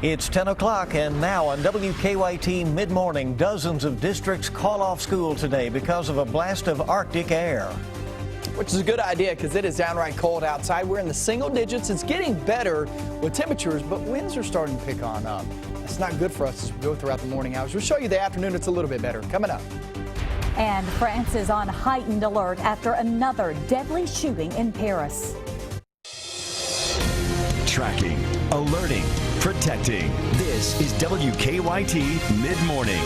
It's 10 o'clock, and now on WKYT Midmorning, dozens of districts call off school today because of a blast of Arctic air. Which is a good idea because it is downright cold outside. We're in the single digits. It's getting better with temperatures, but winds are starting to pick on up. It's not good for us as we go throughout the morning hours. We'll show you the afternoon. It's a little bit better. Coming up. And France is on heightened alert after another deadly shooting in Paris. Tracking, alerting, protecting. This is WKYT Mid-Morning.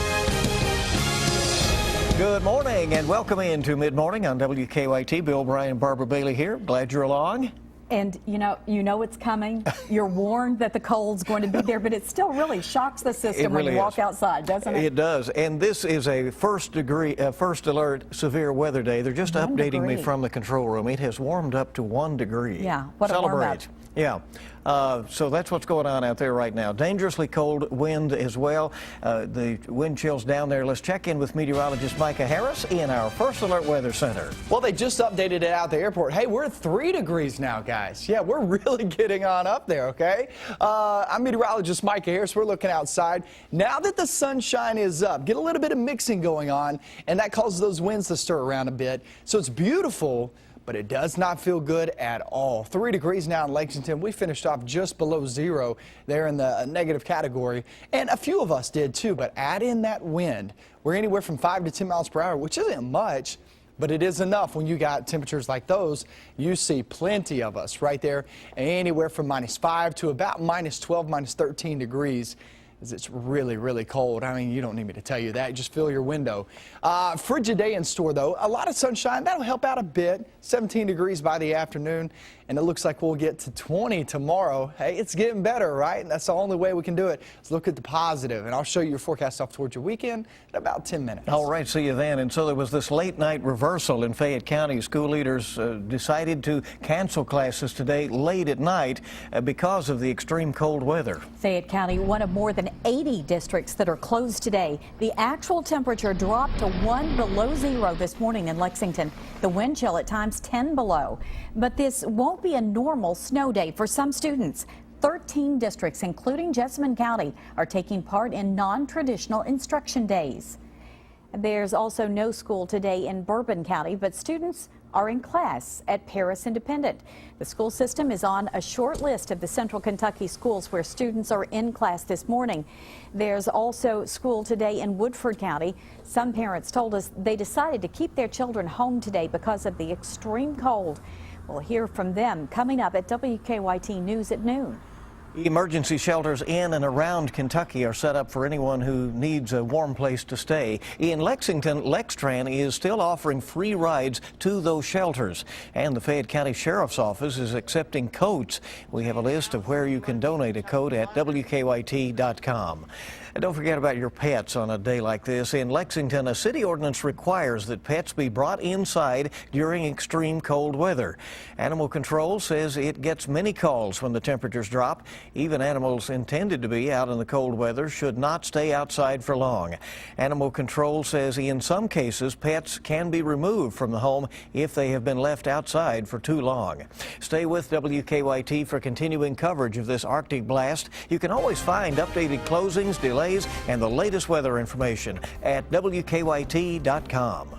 Good morning and welcome into Mid-Morning on WKYT. Bill Bryan and Barbara Bailey here. Glad you're along. And you know it's coming. You're warned that the cold's going to be there, but it still really shocks the system when you walk outside, doesn't it? It does. And this is a first alert severe weather day. They're just updating me from the control room. It has warmed up to 1 degree. Yeah, what a warm up. Yeah. So that's what's going on out there right now. Dangerously cold wind as well. The wind chills down there. Let's check in with meteorologist Micah Harris in our First Alert Weather Center. Well, they just updated it out at the airport. Hey, we're at 3 degrees now, guys. Yeah, we're really getting on up there, okay? I'm meteorologist Micah Harris. We're looking outside. Now that the sunshine is up, get a little bit of mixing going on, and that causes those winds to stir around a bit. So it's beautiful, but it does not feel good at all. 3 degrees now in Lexington. We finished off just below 0 there in the negative category, and a few of us did too, but add in that wind. We're anywhere from 5 to 10 miles per hour, which isn't much, but it is enough when you got temperatures like those. You see plenty of us right there, anywhere from -5 to about -12, -13 degrees. It's really, really cold. I mean, you don't need me to tell you that. Just fill your window. Frigid day in store, though. A lot of sunshine. That'll help out a bit. 17 degrees by the afternoon, and it looks like we'll get to 20 tomorrow. Hey, it's getting better, right? And that's the only way we can do it. Let's look at the positive, and I'll show you your forecast off towards your weekend in about 10 minutes. All right, see you then. And so there was this late night reversal in Fayette County. School leaders decided to cancel classes today late at night because of the extreme cold weather. Fayette County, one of more than 80 districts that are closed today. The actual temperature dropped to 1 below 0 this morning in Lexington. The wind chill at times 10 below. But this won't be a normal snow day for some students. 13 districts, including Jessamine County, are taking part in non-traditional instruction days. There's also no school today in Bourbon County, but students are in class at Paris Independent. The school system is on a short list of the Central Kentucky schools where students are in class this morning. There's also school today in Woodford County. Some parents told us they decided to keep their children home today because of the extreme cold. We'll hear from them coming up at WKYT News at noon. Emergency shelters in and around Kentucky are set up for anyone who needs a warm place to stay. In Lexington, Lextran is still offering free rides to those shelters. And the Fayette County Sheriff's Office is accepting coats. We have a list of where you can donate a coat at WKYT.com. And don't forget about your pets on a day like this. In Lexington, a city ordinance requires that pets be brought inside during extreme cold weather. Animal Control says it gets many calls when the temperatures drop. Even animals intended to be out in the cold weather should not stay outside for long. Animal Control says in some cases, pets can be removed from the home if they have been left outside for too long. Stay with WKYT for continuing coverage of this Arctic blast. You can always find updated closings, delays, and the latest weather information at WKYT.com.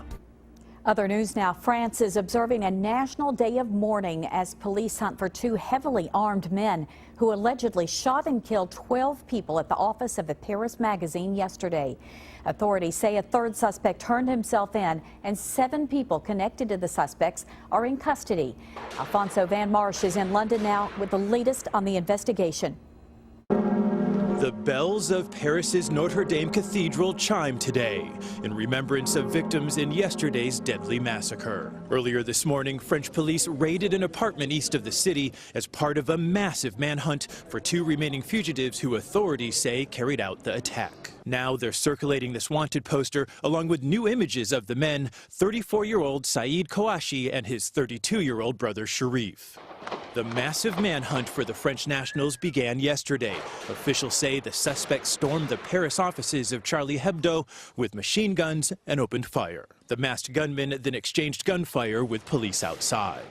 Other news now. France is observing a national day of mourning as police hunt for 2 heavily armed men who allegedly shot and killed 12 people at the office of the Paris magazine yesterday. Authorities say a 3rd suspect turned himself in, and 7 people connected to the suspects are in custody. Alfonso Van Marsh is in London now with the latest on the investigation. The bells of Paris's Notre Dame Cathedral chime today in remembrance of victims in yesterday's deadly massacre. Earlier this morning, French police raided an apartment east of the city as part of a massive manhunt for 2 remaining fugitives who authorities say carried out the attack. Now they're circulating this wanted poster along with new images of the men, 34-year-old Saeed Kouachi and his 32-year-old brother Sharif. The massive manhunt for the French nationals began yesterday. Officials say the suspects stormed the Paris offices of Charlie Hebdo with machine guns and opened fire. The masked gunmen then exchanged gunfire with police outside.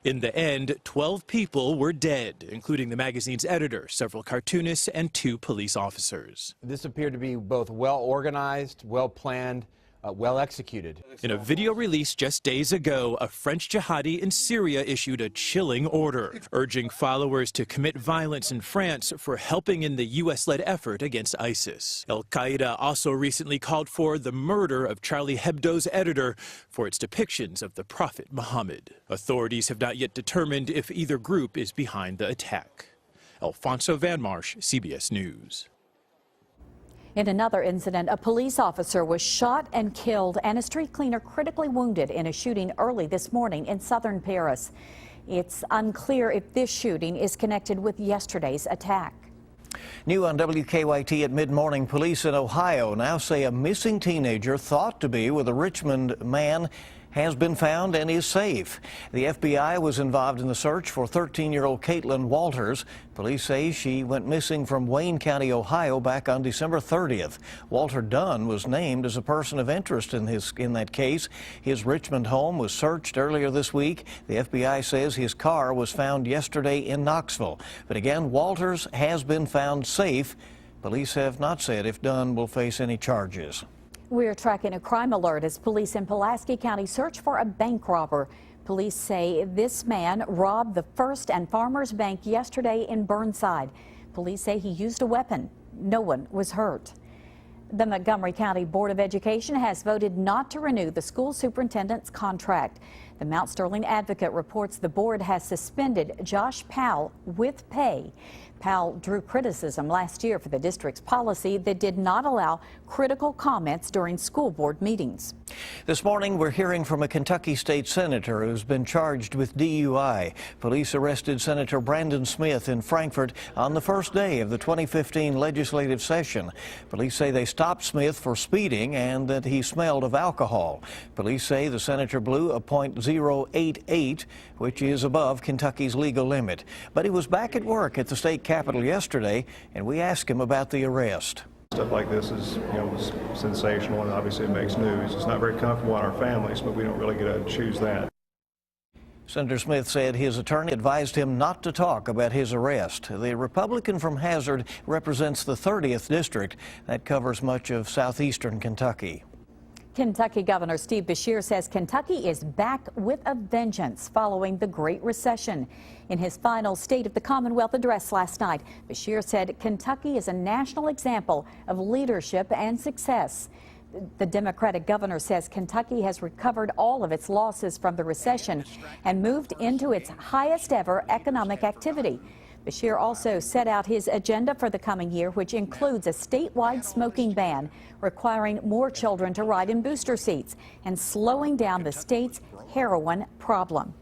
In the end, 12 people were dead, including the magazine's editor, several cartoonists, and 2 police officers. This appeared to be both well organized, well planned, well executed. In a video released just days ago, a French jihadi in Syria issued a chilling order, urging followers to commit violence in France for helping in the U.S.-led effort against ISIS. Al-Qaeda also recently called for the murder of Charlie Hebdo's editor for its depictions of the Prophet Muhammad. Authorities have not yet determined if either group is behind the attack. Alfonso Van Marsh, CBS News. In another incident, a police officer was shot and killed and a street cleaner critically wounded in a shooting early this morning in southern Paris. It's unclear if this shooting is connected with yesterday's attack. New on WKYT at mid-morning, police in Ohio now say a missing teenager thought to be with a Richmond man has been found and is safe. The FBI was involved in the search for 13-year-old Caitlin Walters. Police say she went missing from Wayne County, Ohio back on December 30th. Walter Dunn was named as a person of interest in that case. His Richmond home was searched earlier this week. The FBI says his car was found yesterday in Knoxville. But again, Walters has been found safe. Police have not said if Dunn will face any charges. We're tracking a crime alert as police in Pulaski County search for a bank robber. Police say this man robbed the First and Farmers Bank yesterday in Burnside. Police say he used a weapon. No one was hurt. The Montgomery County Board of Education has voted not to renew the school superintendent's contract. The Mount Sterling Advocate reports the board has suspended Josh Powell with pay. Powell drew criticism last year for the district's policy that did not allow critical comments during school board meetings. This morning, we're hearing from a Kentucky state senator who's been charged with DUI. Police arrested Senator Brandon Smith in Frankfort on the first day of the 2015 legislative session. Police say they stopped Smith for speeding and that he smelled of alcohol. Police say the senator blew a .088, which is above Kentucky's legal limit. But he was back at work at the state capitol yesterday, and we asked him about the arrest. Stuff like this is, sensational, and obviously it makes news. It's not very comfortable on our families, but we don't really get to choose that. Senator Smith said his attorney advised him not to talk about his arrest. The Republican from Hazard represents the 30th district that covers much of southeastern Kentucky. Kentucky Governor Steve Beshear says Kentucky is back with a vengeance following the Great Recession. In his final State of the Commonwealth address last night, Beshear said Kentucky is a national example of leadership and success. The Democratic governor says Kentucky has recovered all of its losses from the recession and moved into its highest ever economic activity. Beshear also set out his agenda for the coming year, which includes a statewide smoking ban, requiring more children to ride in booster seats, and slowing down the state's heroin problem.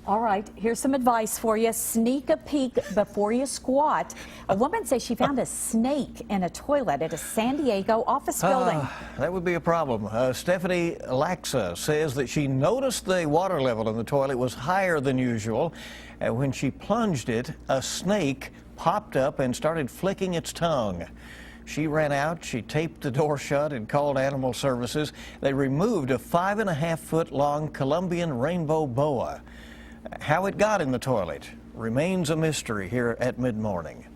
All right, here's some advice for you. Sneak a peek before you squat. A woman says she found a snake in a toilet at a San Diego office building. That would be a problem. Stephanie Laxa says that she noticed the water level in the toilet was higher than usual. And when she plunged it, a snake popped up and started flicking its tongue. She ran out, she taped the door shut and called animal services. They removed a 5.5-foot long Colombian rainbow boa. How it got in the toilet remains a mystery here at Mid-Morning.